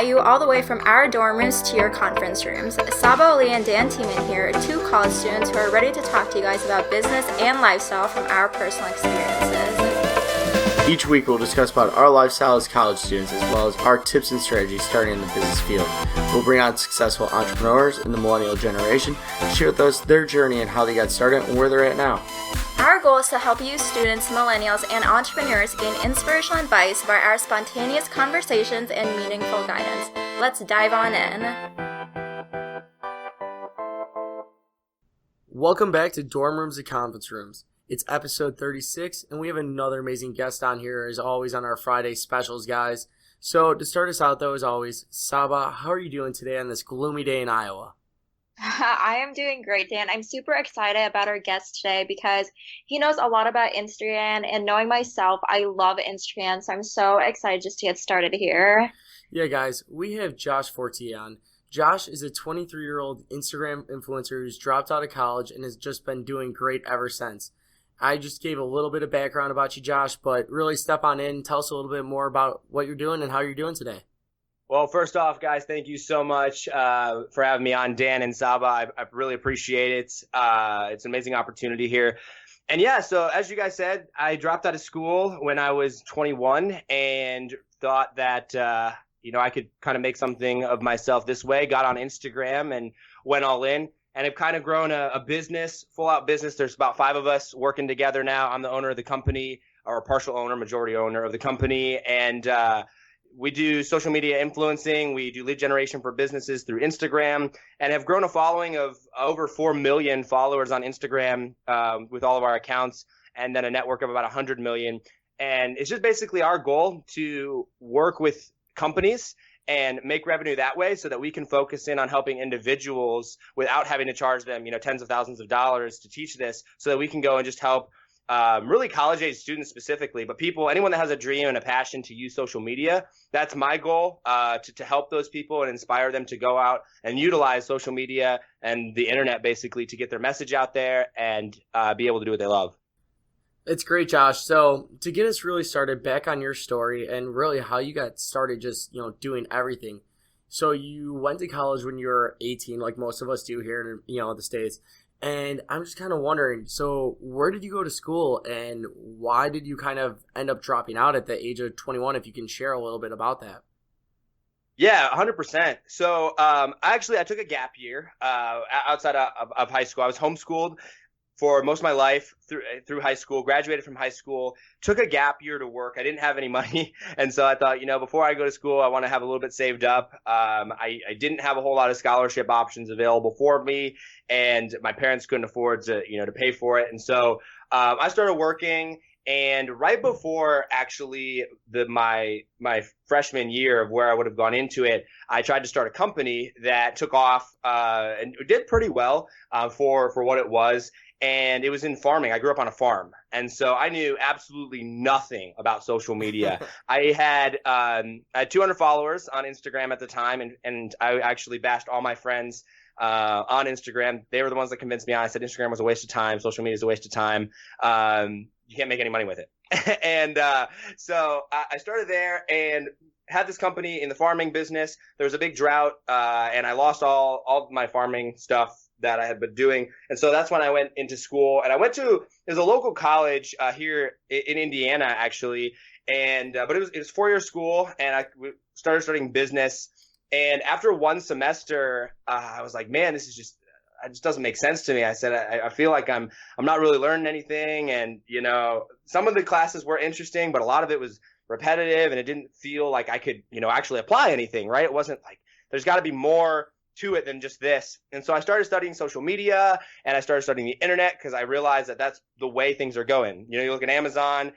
at you all the way from our dorm rooms to your conference rooms. Saba Ali and Dan Tiemann here, two college students who are ready to talk to you guys about business and lifestyle from our personal experiences. Each week we'll discuss about our lifestyle as college students as well as our tips and strategies starting in the business field. We'll bring on successful entrepreneurs in the millennial generation, share with us their journey and how they got started and where they're at now. Our goal is to help you students, millennials, and entrepreneurs gain inspirational advice via our spontaneous conversations and meaningful guidance. Let's dive on in. Welcome back to Dorm Rooms and Conference Rooms. It's episode 36, and we have another amazing guest on here, as always, on our Friday specials, guys. So to start us out, though, as always, Saba, how are you doing today on this gloomy day in Iowa? I am doing great, Dan. I'm super excited about our guest today because he knows a lot about Instagram, and knowing myself, I love Instagram, so I'm so excited just to get started here. Yeah, guys, we have Josh Forti on. Josh is a 23-year-old Instagram influencer who's dropped out of college and has just been doing great ever since. I just gave a little bit of background about you, Josh, but really step on in and tell us a little bit more about what you're doing and how you're doing today. Well, first off, guys, thank you so much for having me on, Dan and Saba. I really appreciate it. It's an amazing opportunity here. And yeah, so as you guys said, I dropped out of school when I was 21 and thought that, I could kind of make something of myself this way. Got on Instagram and went all in. And have kind of grown a business, full-out business. There's about 5 of us working together now. I'm the owner of the company, or a partial owner, majority owner of the company. And we do social media influencing. We do lead generation for businesses through Instagram and have grown a following of over 4 million followers on Instagram with all of our accounts, and then a network of about 100 million. And it's just basically our goal to work with companies and make revenue that way so that we can focus in on helping individuals without having to charge them, tens of thousands of dollars to teach this, so that we can go and just help really college-age students specifically, but anyone that has a dream and a passion to use social media. That's my goal, to help those people and inspire them to go out and utilize social media and the internet basically to get their message out there and be able to do what they love. It's great, Josh. So to get us really started, back on your story and really how you got started just, doing everything. So you went to college when you were 18, like most of us do here in, the States. And I'm just kind of wondering, so where did you go to school and why did you kind of end up dropping out at the age of 21, if you can share a little bit about that? Yeah, 100%. So I took a gap year outside of high school. I was homeschooled for most of my life through high school, graduated from high school, took a gap year to work. I didn't have any money. And so I thought, before I go to school, I want to have a little bit saved up. I didn't have a whole lot of scholarship options available for me, and my parents couldn't afford to pay for it. And so I started working. And right before actually my freshman year of where I would have gone into it, I tried to start a company that took off and did pretty well for what it was. And it was in farming. I grew up on a farm. And so I knew absolutely nothing about social media. I had 200 followers on Instagram at the time. And I actually bashed all my friends on Instagram. They were the ones that convinced me. I said Instagram was a waste of time. Social media is a waste of time. You can't make any money with it. And so I started there and had this company in the farming business. There was a big drought and I lost all of my farming stuff that I had been doing. And so that's when I went into school, and I went to, there's a local college here in Indiana actually. And, but it was 4-year school, and I started studying business. And after one semester, I was like, man, it just doesn't make sense to me. I said, I feel like I'm not really learning anything. And, some of the classes were interesting, but a lot of it was repetitive, and it didn't feel like I could, actually apply anything, right? It wasn't like, there's got to be more to it than just this. And so I started studying social media, and I started studying the internet because I realized that that's the way things are going. You look at Amazon,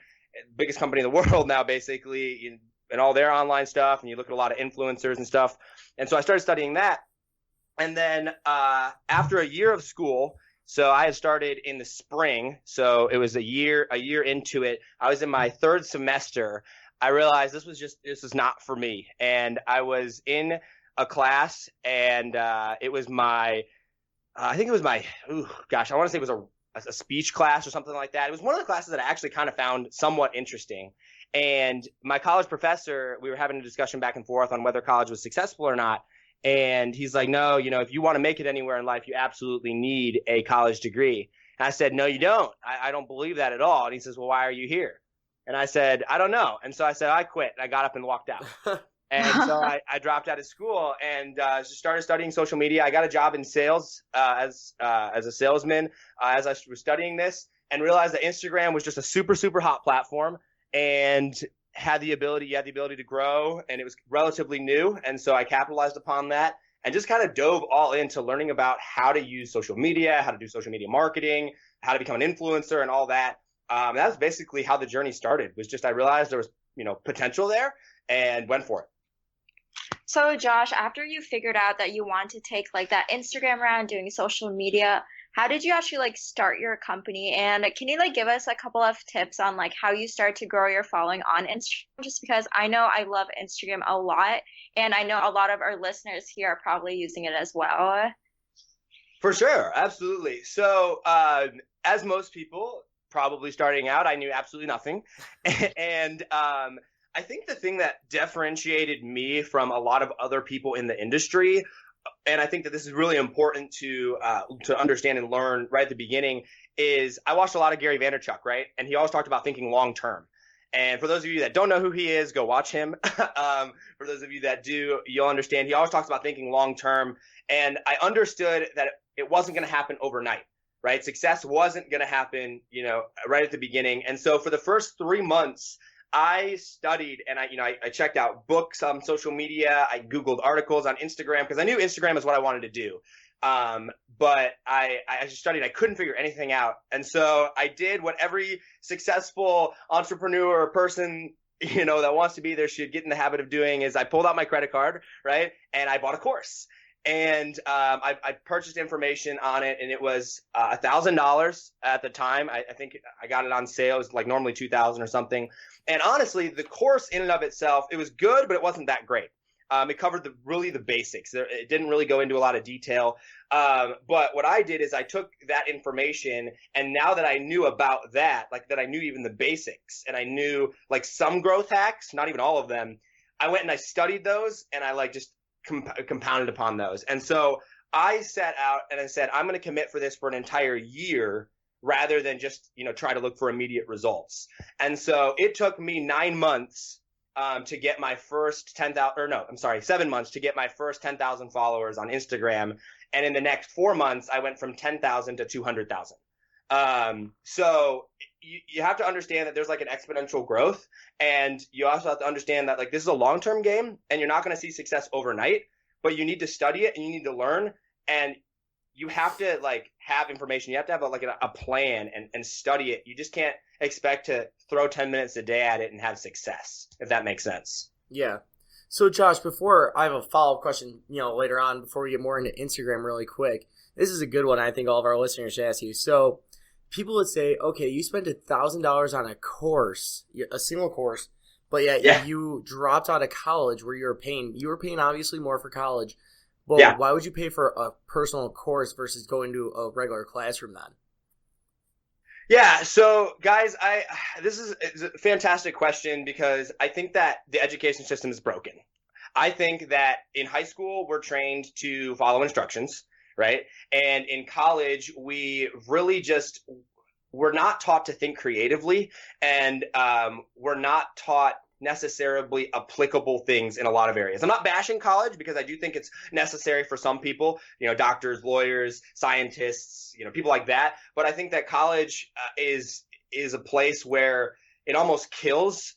biggest company in the world now, basically, and all their online stuff, and you look at a lot of influencers and stuff. And so I started studying that. And then after a year of school, so I had started in the spring, so it was a year into it. I was in my 3rd semester. I realized this is not for me. And I was in a class, and it was I want to say it was a speech class or something like that. It was one of the classes that I actually kind of found somewhat interesting. And my college professor, we were having a discussion back and forth on whether college was successful or not. And he's like, no, if you want to make it anywhere in life, you absolutely need a college degree. And I said, no, you don't. I don't believe that at all. And he says, well, why are you here? And I said, I don't know. And so I said, I quit. And I got up and walked out. And so I dropped out of school and just started studying social media. I got a job in sales as a salesman as I was studying this, and realized that Instagram was just a super, super hot platform and had the ability to grow, and it was relatively new. And so I capitalized upon that and just kind of dove all into learning about how to use social media, how to do social media marketing, how to become an influencer and all that. That was basically how the journey started, was just I realized there was, potential there and went for it. So Josh, after you figured out that you want to take like that Instagram round doing social media, how did you actually like start your company? And can you like give us a couple of tips on like how you start to grow your following on Instagram? Just because I know I love Instagram a lot, and I know a lot of our listeners here are probably using it as well. For sure. Absolutely. So as most people probably starting out, I knew absolutely nothing. And I think the thing that differentiated me from a lot of other people in the industry, and I think that this is really important to understand and learn right at the beginning, is I watched a lot of Gary Vaynerchuk, right? And he always talked about thinking long term. And for those of you that don't know who he is, go watch him. For those of you that do, you'll understand. He always talks about thinking long term. And I understood that it wasn't going to happen overnight, right? Success wasn't going to happen, right at the beginning. And so for the first 3 months, I studied and I checked out books on social media. I Googled articles on Instagram because I knew Instagram is what I wanted to do. But I just studied. I couldn't figure anything out. And so I did what every successful entrepreneur or person, that wants to be there should get in the habit of doing, is I pulled out my credit card, right? And I bought a course. And I purchased information on it, and it was $1,000 at the time. I think I got it on sale. It was like normally $2,000 or something. And honestly, the course in and of itself, it was good, but it wasn't that great. It covered the basics. It didn't really go into a lot of detail. But what I did is I took that information, and now that I knew about that, like that I knew even the basics, and I knew like some growth hacks, not even all of them, I went and I studied those, and I like just compounded upon those. And so I set out and I said, I'm going to commit for this for an entire year rather than just, try to look for immediate results. And so it took me 9 months to get my first 7 months to get my first 10,000 followers on Instagram. And in the next 4 months, I went from 10,000 to 200,000. So you have to understand that there's like an exponential growth, and you also have to understand that like this is a long-term game, and you're not going to see success overnight, but you need to study it and you need to learn, and you have to like have information. You have to have a plan and study it. You just can't expect to throw 10 minutes a day at it and have success, if that makes sense. Yeah. So Josh, before I have a follow-up question, later on, before we get more into Instagram really quick, this is a good one I think all of our listeners should ask you. So people would say, okay, you spent $1,000 on a course, a single course, but yet you dropped out of college where you were paying obviously more for college. But why would you pay for a personal course versus going to a regular classroom then? Yeah. So guys, this is a fantastic question, because I think that the education system is broken. I think that in high school, we're trained to follow instructions, right? And in college, we're not taught to think creatively, and we're not taught necessarily applicable things in a lot of areas. I'm not bashing college, because I do think it's necessary for some people, doctors, lawyers, scientists, people like that. But I think that college is a place where it almost kills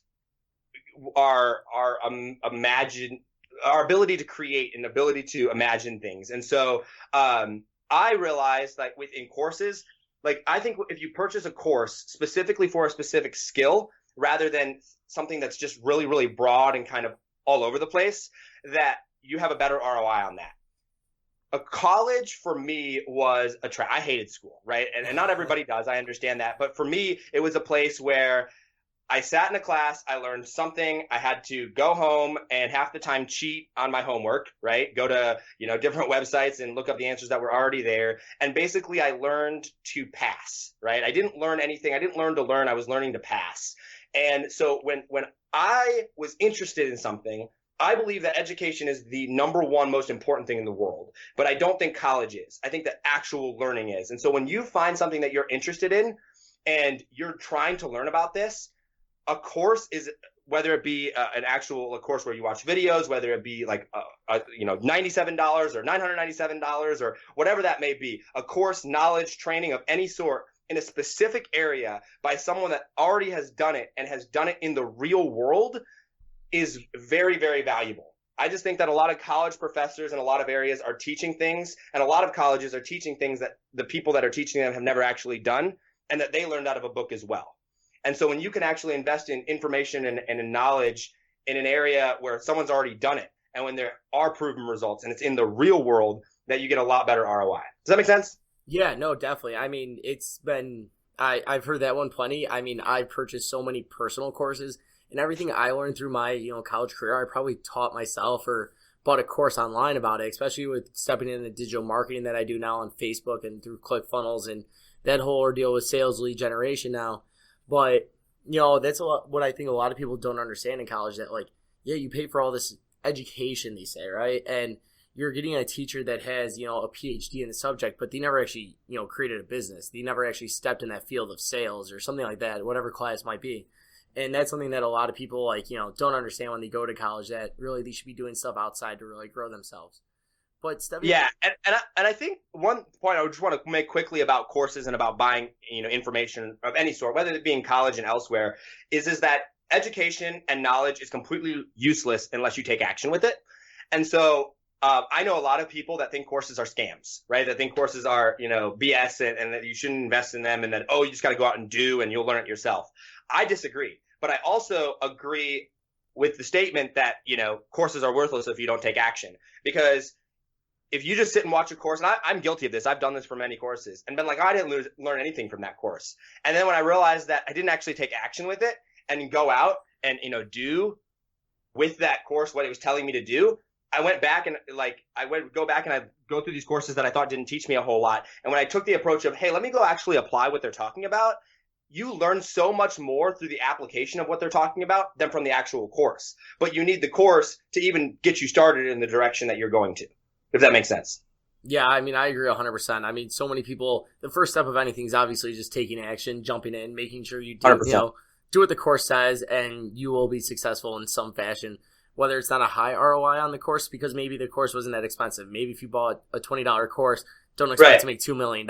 our ability to create and ability to imagine things. And so I realized, like, within courses, like, I think if you purchase a course specifically for a specific skill rather than something that's just really, really broad and kind of all over the place, that you have a better ROI on that. A college for me was a trap. I hated school, right? And not everybody does. I understand that. But for me, it was a place where I sat in a class, I learned something, I had to go home and half the time cheat on my homework, right? Go to, different websites and look up the answers that were already there. And basically I learned to pass, right? I didn't learn anything. I didn't learn to learn. I was learning to pass. And so when I was interested in something, I believe that education is the number one most important thing in the world, but I don't think college is. I think that actual learning is. And so when you find something that you're interested in and you're trying to learn about this, a course is, whether it be an actual course where you watch videos, whether it be like $97 or $997 or whatever that may be, a course, knowledge, training of any sort in a specific area by someone that already has done it and has done it in the real world is very, very valuable. I just think that a lot of college professors in a lot of areas are teaching things, and a lot of colleges are teaching things that the people that are teaching them have never actually done and that they learned out of a book as well. And so when you can actually invest in information and in knowledge in an area where someone's already done it, and when there are proven results and it's in the real world, that you get a lot better ROI. Does that make sense? Yeah, no, definitely. I mean, I've heard that one plenty. I mean, I've purchased so many personal courses, and everything I learned through my, college career, I probably taught myself or bought a course online about it, especially with stepping into digital marketing that I do now on Facebook and through ClickFunnels and that whole ordeal with sales lead generation now. But, that's what I think a lot of people don't understand in college, that you pay for all this education, they say, right? And you're getting a teacher that has, a PhD in the subject, but they never actually, created a business. They never actually stepped in that field of sales or something like that, whatever class might be. And that's something that a lot of people don't understand when they go to college, that really they should be doing stuff outside to really grow themselves. But yeah, and I think one point I just want to make quickly about courses and about buying information of any sort, whether it be in college and elsewhere, is that education and knowledge is completely useless unless you take action with it. And so I know a lot of people that think courses are scams, right? That think courses are BS and that you shouldn't invest in them, and that you just got to go out and do and you'll learn it yourself. I disagree, but I also agree with the statement that courses are worthless if you don't take action. Because if you just sit and watch a course, and I'm guilty of this, I've done this for many courses, and been like, I didn't learn anything from that course. And then when I realized that I didn't actually take action with it and go out and do with that course what it was telling me to do, I went back and I go through these courses that I thought didn't teach me a whole lot. And when I took the approach of, hey, let me go actually apply what they're talking about, you learn so much more through the application of what they're talking about than from the actual course. But you need the course to even get you started in the direction that you're going to, if that makes sense. Yeah, I mean, I agree 100%. I mean, so many people, the first step of anything is obviously just taking action, jumping in, making sure you do, do what the course says, and you will be successful in some fashion. Whether it's not a high ROI on the course, because maybe the course wasn't that expensive. Maybe if you bought a $20 course, don't expect to make $2 million,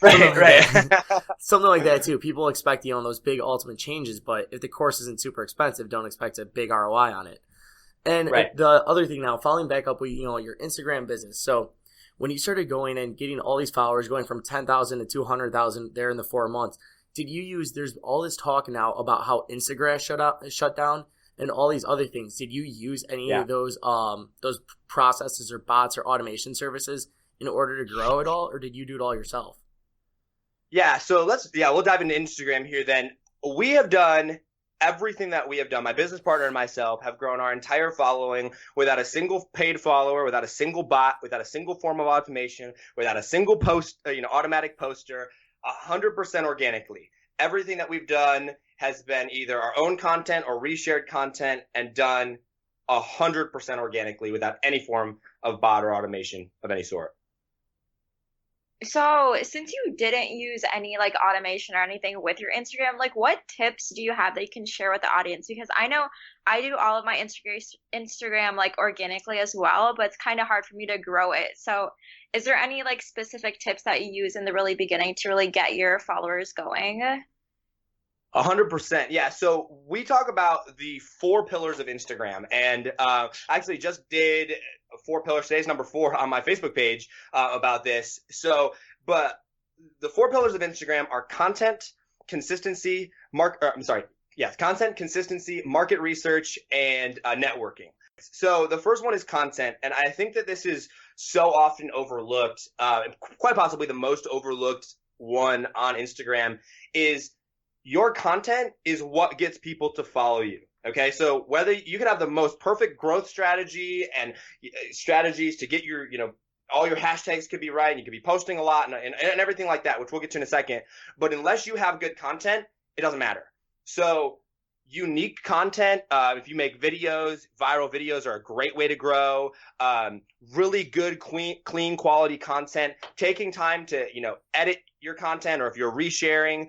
Right. Something like that too. People expect, those big ultimate changes, but if the course isn't super expensive, don't expect a big ROI on it. And the other thing now, following back up with, your Instagram business. So when you started going and getting all these followers, going from 10,000 to 200,000 there in the 4 months, there's all this talk now about how Instagram shut down and all these other things. Did you use any of those processes or bots or automation services in order to grow it all, or did you do it all yourself? Yeah, so we'll dive into Instagram here then. We have done everything that we have done. My business partner and myself have grown our entire following without a single paid follower, without a single bot, without a single form of automation, without a single post, automatic poster, 100% organically. Everything that we've done has been either our own content or reshared content, and done 100% organically without any form of bot or automation of any sort. So since you didn't use any automation or anything with your Instagram, what tips do you have that you can share with the audience? Because I know I do all of my Instagram organically as well, but it's kind of hard for me to grow it. So is there any specific tips that you use in the really beginning to really get your followers going? 100%. Yeah. So we talk about the 4 pillars of Instagram, and actually just did 4 pillars. Today's number 4 on my Facebook page about this. But the 4 pillars of Instagram are content, consistency, content, consistency, market research, and networking. So the first one is content, and I think that this is so often overlooked, quite possibly the most overlooked one on Instagram, is your content is what gets people to follow you. Okay, so whether you can have the most perfect growth strategy and strategies to get your, all your hashtags could be right, and you could be posting a lot and everything like that, which we'll get to in a second. But unless you have good content, it doesn't matter. So unique content. If you make videos, viral videos are a great way to grow. Really good, clean quality content. Taking time to, edit your content, or if you're resharing,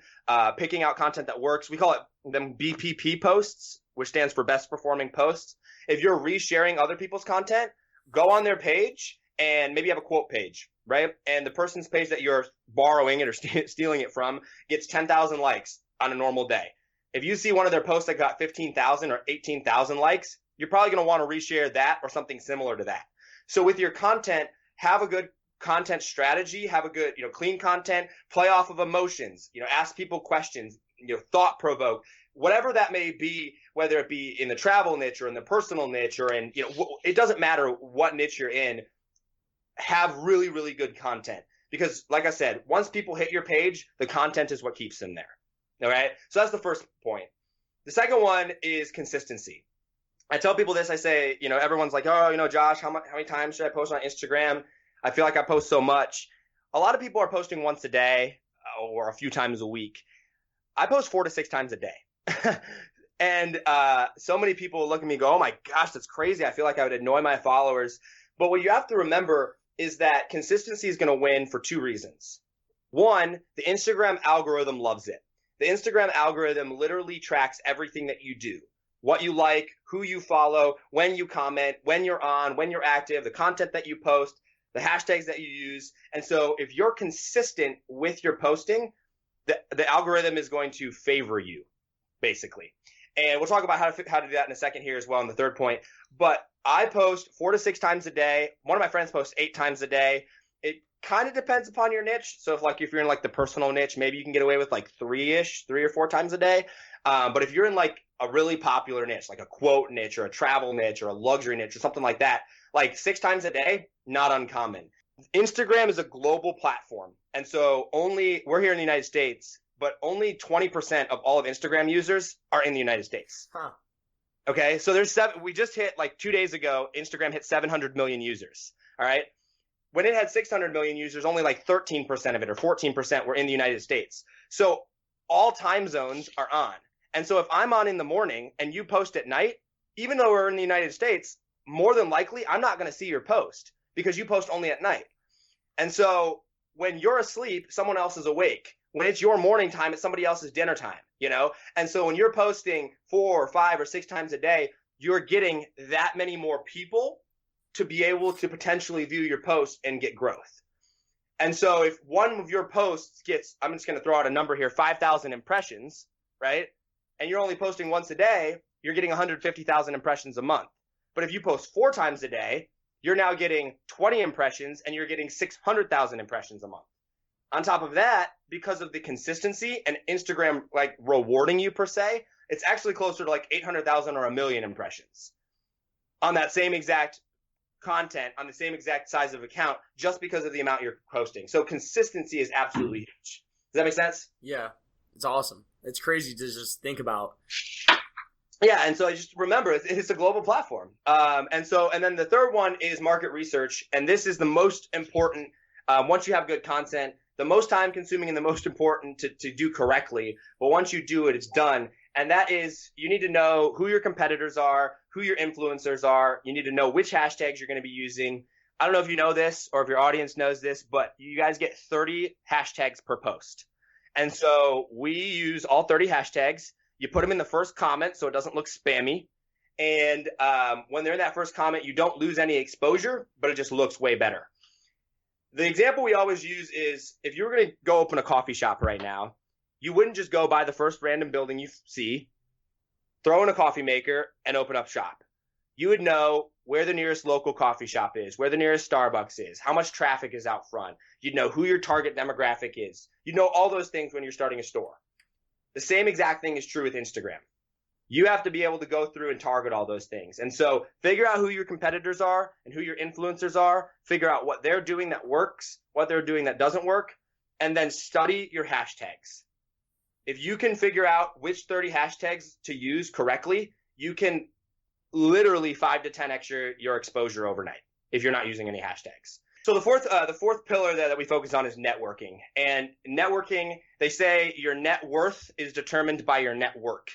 picking out content that works. We call it them BPP posts, which stands for best performing posts. If you're resharing other people's content, go on their page and maybe have a quote page, right? And the person's page that you're borrowing it or stealing it from gets 10,000 likes on a normal day. If you see one of their posts that got 15,000 or 18,000 likes, you're probably going to want to reshare that or something similar to that. So with your content, have a good content strategy, have a good, clean content, play off of emotions, ask people questions, thought provoke, whatever that may be, whether it be in the travel niche or in the personal niche or in, it doesn't matter what niche you're in, have really, really good content. Because like I said, once people hit your page, the content is what keeps them there. All right. So that's the first point. The second one is consistency. I tell people this, I say, everyone's like, oh, Josh, how many times should I post on Instagram? I feel like I post so much. A lot of people are posting once a day or a few times a week. I post 4 to 6 times a day. And so many people look at me and go, oh my gosh, that's crazy. I feel like I would annoy my followers. But what you have to remember is that consistency is going to win for 2 reasons. One, the Instagram algorithm loves it. The Instagram algorithm literally tracks everything that you do, what you like, who you follow, when you comment, when you're on, when you're active, the content that you post, the hashtags that you use. And so if you're consistent with your posting, the algorithm is going to favor you, basically. And we'll talk about how to do that in a second here as well in the third point. But I post 4 to 6 times a day. One of my friends posts 8 times a day. It kind of depends upon your niche. So if you're in like the personal niche, maybe you can get away with like 3 or 4 times a day. But if you're in like a really popular niche, like a quote niche or a travel niche or a luxury niche or something like that, like 6 times a day, not uncommon. Instagram is a global platform. And so we're here in the United States, but only 20% of all of Instagram users are in the United States. Huh. Okay. So we just hit like 2 days ago, Instagram hit 700 million users. All right. When it had 600 million users, only like 13% of it or 14% were in the United States. So all time zones are on. And so if I'm on in the morning and you post at night, even though we're in the United States, more than likely, I'm not going to see your post because you post only at night. And so when you're asleep, someone else is awake. When it's your morning time, it's somebody else's dinner time, And so when you're posting 4 or 5 or 6 times a day, you're getting that many more people to be able to potentially view your post and get growth. And so if one of your posts gets, I'm just going to throw out a number here, 5,000 impressions, right? And you're only posting once a day, you're getting 150,000 impressions a month. But if you post 4 times a day, you're now getting 20 impressions and you're getting 600,000 impressions a month. On top of that, because of the consistency and Instagram like rewarding you per se, it's actually closer to like 800,000 or 1 million impressions on that same exact content, on the same exact size of account, just because of the amount you're posting. So consistency is absolutely huge. Does that make sense? Yeah, it's awesome. It's crazy to just think about. Yeah, and so I just remember it's a global platform. And then the third one is market research, and this is the most important. Once you have good content, the most time consuming and the most important to do correctly. But once you do it, it's done. And that is, you need to know who your competitors are, who your influencers are. You need to know which hashtags you're going to be using. I don't know if you know this or if your audience knows this, but you guys get 30 hashtags per post. And so we use all 30 hashtags. You put them in the first comment so it doesn't look spammy. And when they're in that first comment, you don't lose any exposure, but it just looks way better. The example we always use is if you were going to go open a coffee shop right now, you wouldn't just go buy the first random building you see, throw in a coffee maker, and open up shop. You would know where the nearest local coffee shop is, where the nearest Starbucks is, how much traffic is out front. You'd know who your target demographic is. You'd know all those things when you're starting a store. The same exact thing is true with Instagram. You have to be able to go through and target all those things. And so figure out who your competitors are and who your influencers are. Figure out what they're doing that works, what they're doing that doesn't work, and then study your hashtags. If you can figure out which 30 hashtags to use correctly, you can literally 5 to 10x your exposure overnight if you're not using any hashtags. So the fourth pillar that we focus on is networking. And networking, they say your net worth is determined by your network.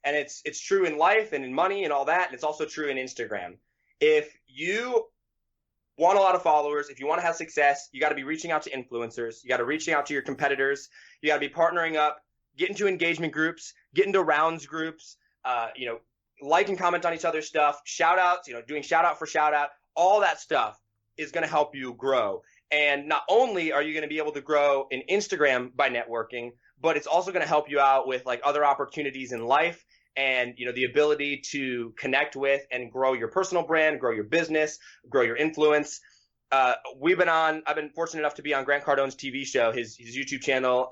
And it's true in life and in money and all that. And it's also true in Instagram. If you want a lot of followers, if you want to have success, you got to be reaching out to influencers. You got to reaching out to your competitors. You got to be partnering up, get into engagement groups, get into rounds groups, like and comment on each other's stuff, shout outs, doing shout out for shout out. All that stuff is going to help you grow. And not only are you going to be able to grow in Instagram by networking, but it's also going to help you out with like other opportunities in life and, the ability to connect with and grow your personal brand, grow your business, grow your influence. I've been fortunate enough to be on Grant Cardone's TV show, his YouTube channel,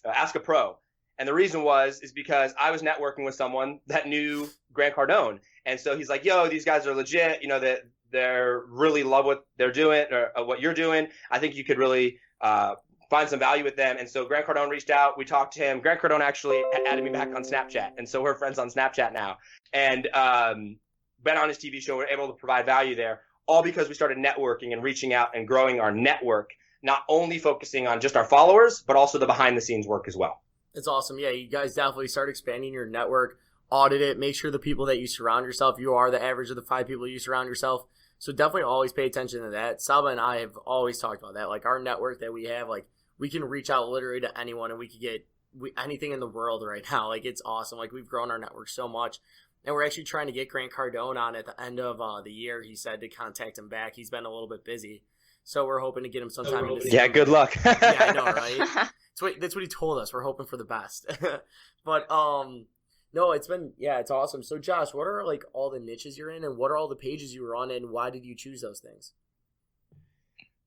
Ask a Pro. And the reason is because I was networking with someone that knew Grant Cardone. And so he's like, yo, these guys are legit, that they're really love what they're doing or what you're doing. I think you could really find some value with them. And so Grant Cardone reached out. We talked to him. Grant Cardone actually added me back on Snapchat. And so we're friends on Snapchat now. And been on his TV show. We're able to provide value there, all because we started networking and reaching out and growing our network, not only focusing on just our followers, but also the behind the scenes work as well. It's awesome. Yeah, you guys definitely start expanding your network, audit it, make sure the people that you surround yourself, you are the average of the 5 people you surround yourself. So definitely always pay attention to that. Saba and I have always talked about that. Like our network that we have, like we can reach out literally to anyone and we could get anything in the world right now. Like it's awesome. Like we've grown our network so much. And we're actually trying to get Grant Cardone on at the end of the year. He said to contact him back. He's been a little bit busy. So we're hoping to get him sometime in December. Yeah, good luck. Yeah, I know, right? That's what he told us. We're hoping for the best. But no, it's awesome. So Josh, what are like all the niches you're in and what are all the pages you were on and why did you choose those things?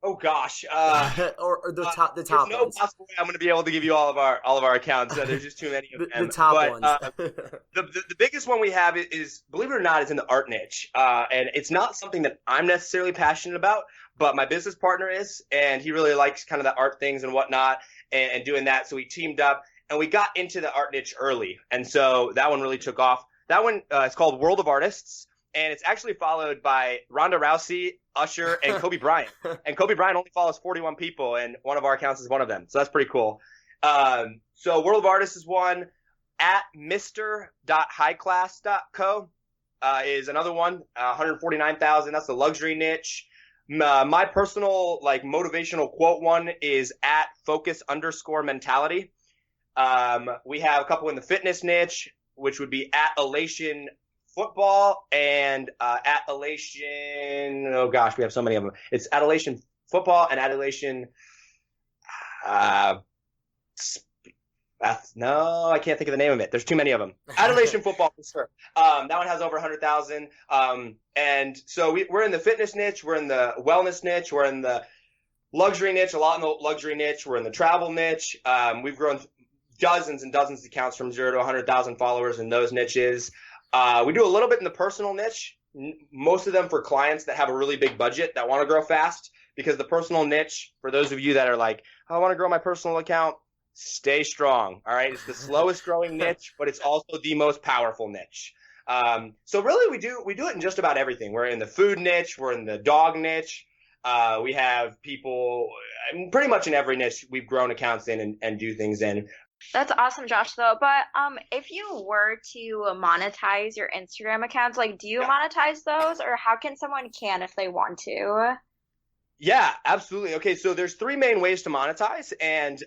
Oh gosh, or the top there's ones. no possible way I'm going to be able to give you all of our accounts. There's just too many of them. The top ones. The biggest one we have is, believe it or not, is in the art niche, and it's not something that I'm necessarily passionate about, but my business partner is, and he really likes kind of the art things and whatnot, and doing that. So we teamed up and we got into the art niche early, and so that one really took off. That one is called World of Artists. And it's actually followed by Ronda Rousey, Usher, and Kobe Bryant. And Kobe Bryant only follows 41 people, and one of our accounts is one of them. So that's pretty cool. So World of Artists is one. At Mr.highclass.co is another one. 149,000. That's the luxury niche. My personal motivational quote one is at focus_mentality. We have a couple in the fitness niche, which would be at Elation Football and at Elation. Oh gosh, we have so many of them. It's at Elation Football and at Elation. No, I can't think of the name of it. There's too many of them. At Elation Football for sure. That one has over 100,000. And so we're in the fitness niche. We're in the wellness niche. We're in the luxury niche. A lot in the luxury niche. We're in the travel niche. We've grown dozens and dozens of accounts from 0 to 100,000 followers in those niches. We do a little bit in the personal niche, most of them for clients that have a really big budget that want to grow fast, because the personal niche, for those of you that are like, oh, I want to grow my personal account, stay strong. All right. It's the slowest growing niche, but it's also the most powerful niche. So really we do it in just about everything. We're in the food niche. We're in the dog niche. We have people pretty much in every niche we've grown accounts in and do things in. That's awesome, Josh, though. But if you were to monetize your Instagram accounts, do you monetize those, or how can someone if they want to? Yeah, absolutely. Okay, so there's 3 main ways to monetize, and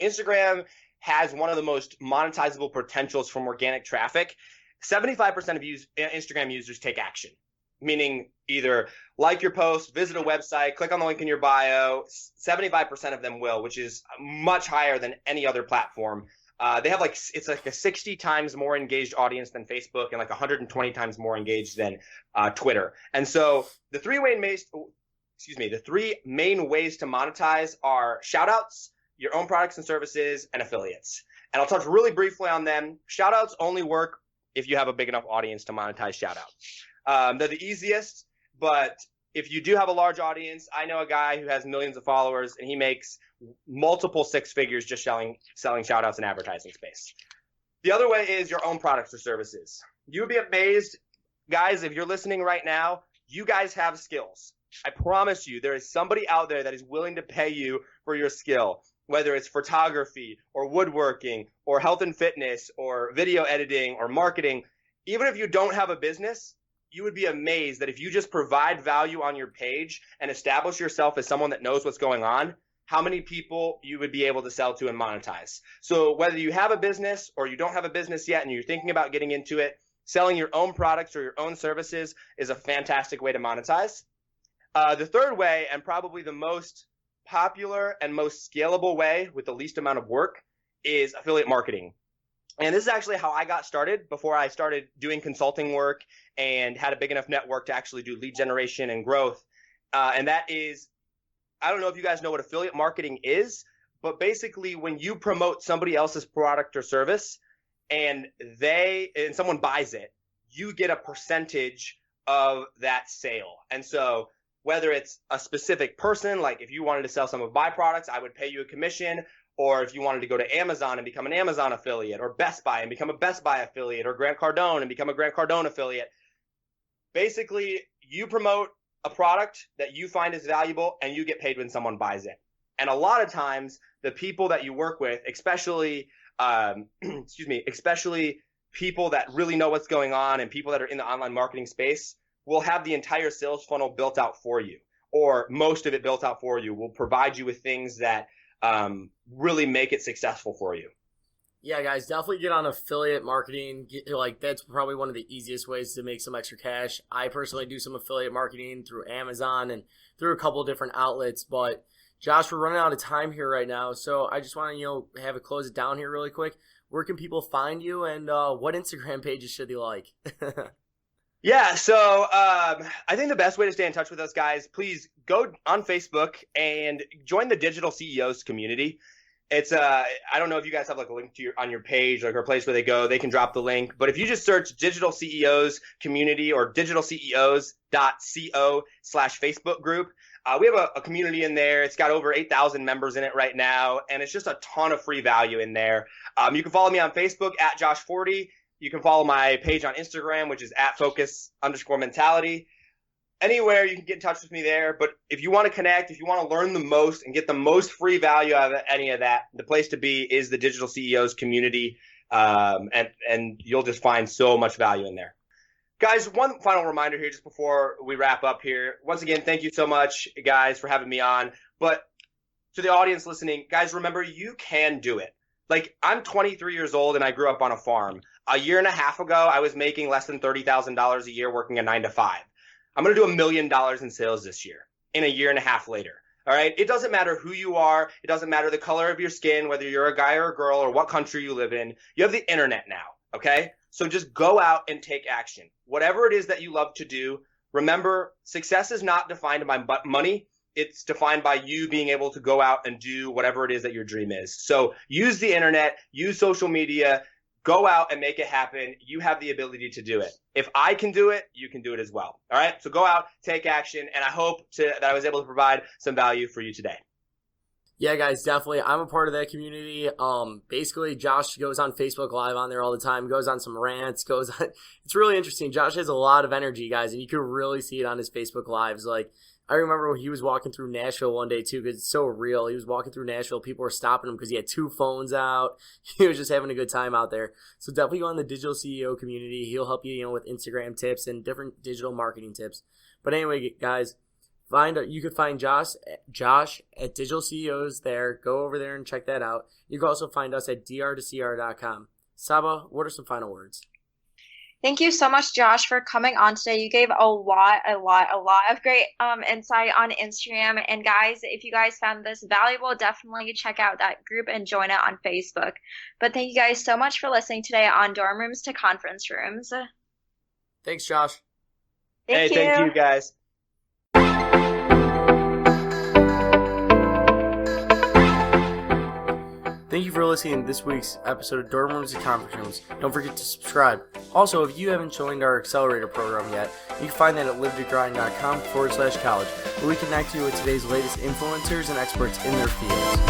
Instagram has one of the most monetizable potentials from organic traffic. 75% of Instagram users take action, meaning either like your post, visit a website, click on the link in your bio. 75% of them will, which is much higher than any other platform. They have it's a 60 times more engaged audience than Facebook and 120 times more engaged than Twitter. And so the 3 main ways to monetize are shoutouts, your own products and services, and affiliates. And I'll touch really briefly on them. Shoutouts only work if you have a big enough audience to monetize shoutouts. They're the easiest, but if you do have a large audience, I know a guy who has millions of followers and he makes multiple 6 figures just selling shout outs in advertising space. The other way is your own products or services. You would be amazed, guys, if you're listening right now, you guys have skills. I promise you, there is somebody out there that is willing to pay you for your skill. whether it's photography or woodworking or health and fitness or video editing or marketing, even if you don't have a business, you would be amazed that if you just provide value on your page and establish yourself as someone that knows what's going on, how many people you would be able to sell to and monetize. So whether you have a business or you don't have a business yet and you're thinking about getting into it, selling your own products or your own services is a fantastic way to monetize. The third way, and probably the most popular and most scalable way with the least amount of work, is affiliate marketing. And this is actually how I got started before I started doing consulting work and had a big enough network to actually do lead generation and growth. And that is, I don't know if you guys know what affiliate marketing is, but basically when you promote somebody else's product or service and someone buys it, you get a percentage of that sale. And so whether it's a specific person, like if you wanted to sell some of my products, I would pay you a commission. Or if you wanted to go to Amazon and become an Amazon affiliate, or Best Buy and become a Best Buy affiliate, or Grant Cardone and become a Grant Cardone affiliate. Basically, you promote a product that you find is valuable and you get paid when someone buys it. And a lot of times, the people that you work with, especially people that really know what's going on and people that are in the online marketing space, will have the entire sales funnel built out for you, or most of it built out for you, will provide you with things that really make it successful for you. Yeah, guys, definitely get on affiliate marketing. That's probably one of the easiest ways to make some extra cash. I personally do some affiliate marketing through Amazon and through a couple different outlets. But Josh, we're running out of time here right now, so I just want to have it close it down here really quick. Where can people find you, and what Instagram pages should they like? Yeah, so I think the best way to stay in touch with us, guys, please go on Facebook and join the Digital CEOs community. It's I don't know if you guys have like a link to on your page, like a place where they can drop the link. But if you just search Digital CEOs community or digitalceos.co/Facebook group, we have a community in there. It's got over 8,000 members in it right now, and it's just a ton of free value in there. You can follow me on Facebook at Josh Forti. You can follow my page on Instagram, which is @focus_mentality. Anywhere you can get in touch with me there. But if you want to connect, if you want to learn the most and get the most free value out of any of that, the place to be is the Digital CEOs community. And you'll just find so much value in there. Guys, one final reminder here just before we wrap up here. Once again, thank you so much, guys, for having me on. But to the audience listening, guys, remember, you can do it. Like, I'm 23 years old and I grew up on a farm. A year and a half ago, I was making less than $30,000 a year working a 9-to-5. I'm going to do $1 million in sales this year, in a year and a half later. All right. It doesn't matter who you are. It doesn't matter the color of your skin, whether you're a guy or a girl or what country you live in. You have the internet now. Okay. So just go out and take action. Whatever it is that you love to do, remember, success is not defined by money. It's defined by you being able to go out and do whatever it is that your dream is. So use the internet, use social media, go out and make it happen. You have the ability to do it. If I can do it, you can do it as well. All right. So go out, take action. And I hope that I was able to provide some value for you today. Yeah, guys, definitely. I'm a part of that community. Basically, Josh goes on Facebook Live on there all the time, goes on some rants, it's really interesting. Josh has a lot of energy, guys, and you can really see it on his Facebook Lives. Like, I remember when he was walking through Nashville one day, too, because it's so real. He was walking through Nashville. People were stopping him because he had 2 phones out. He was just having a good time out there. So definitely go on the Digital CEO community. He'll help you, with Instagram tips and different digital marketing tips. But anyway, guys, you could find Josh at Digital CEOs there. Go over there and check that out. You can also find us at dr2cr.com. Saba, what are some final words? Thank you so much, Josh, for coming on today. You gave a lot of great insight on Instagram. And guys, if you guys found this valuable, definitely check out that group and join it on Facebook. But thank you guys so much for listening today on Dorm Rooms to Conference Rooms. Thanks, Josh. Thank you. Thank you, guys. Thank you for listening to this week's episode of Dorm Rooms and Conference Rooms. Don't forget to subscribe. Also, if you haven't joined our accelerator program yet, you can find that at livetogrind.com/college, where we connect you with today's latest influencers and experts in their fields.